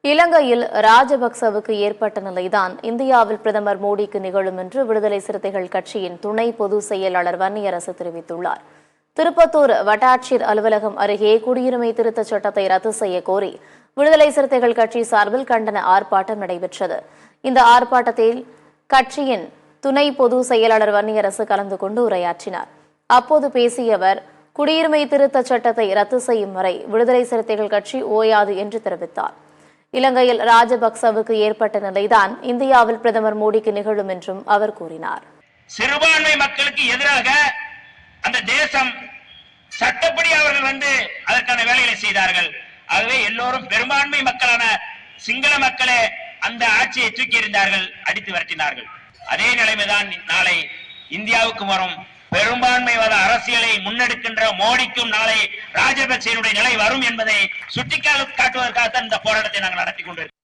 இலங்கையில் ராஜபக்சவுக்கு ஏற்பட்ட நிலைதான் இந்தியாவில் பிரதமர் மோடிக்கு நிகழும் என்று விடுதலை சிறுத்தைகள் கட்சியின் துணை பொதுச் செயலாளர் வன்னியரசு தெரிவித்துள்ளார். திருப்பத்தூர் வட்டாட்சியர் அலுவலகம் அருகே குடியுரிமை திருத்தச் சட்டத்தை ரத்து செய்ய கோரி விடுதலை சிறுத்தைகள் கட்சி சார்பில் கண்டன ஆர்ப்பாட்டம் நடைபெற்றது. இந்த ஆர்ப்பாட்டத்தில் கட்சியின் துணை பொதுச் செயலாளர் வன்னியரசு கலந்து கொண்டு உரையாற்றினார். அப்போது பேசிய அவர், குடியுரிமை திருத்தச் சட்டத்தை ரத்து செய்யும் வரை விடுதலை சிறுத்தைகள் கட்சி ஓயாது என்று தெரிவித்தார். இலங்கையில் ராஜபக்சவுக்கு ஏற்பட்ட நிலைதான் இந்தியாவில் பிரதமர் மோடிக்கு நிகழும் என்றும் அவர் கூறினார். சிறுபான்மை மக்களுக்கு எதிராக அந்த தேசம் சட்டப்படி அவர்கள் அதற்கான வேலைகளை செய்தார்கள். ஆகவே எல்லோரும் பெரும்பான்மை மக்களான சிங்கள மக்களே அந்த ஆட்சியை தூக்கி எறிந்தார்கள், அடித்து விரட்டினார்கள். அதே நிலைமைதான் நாளை இந்தியாவுக்கு வரும். பெரும்பான்மைவாத அரசியலை முன்னெடுக்கின்ற மோடிக்கும் நாளை ராஜபக்சேனுடைய நிலை வரும் என்பதை சுட்டிக்காட்டுவதற்காகத்தான் இந்த போராட்டத்தை நாங்கள் நடத்தி கொண்டிருக்கிறோம்.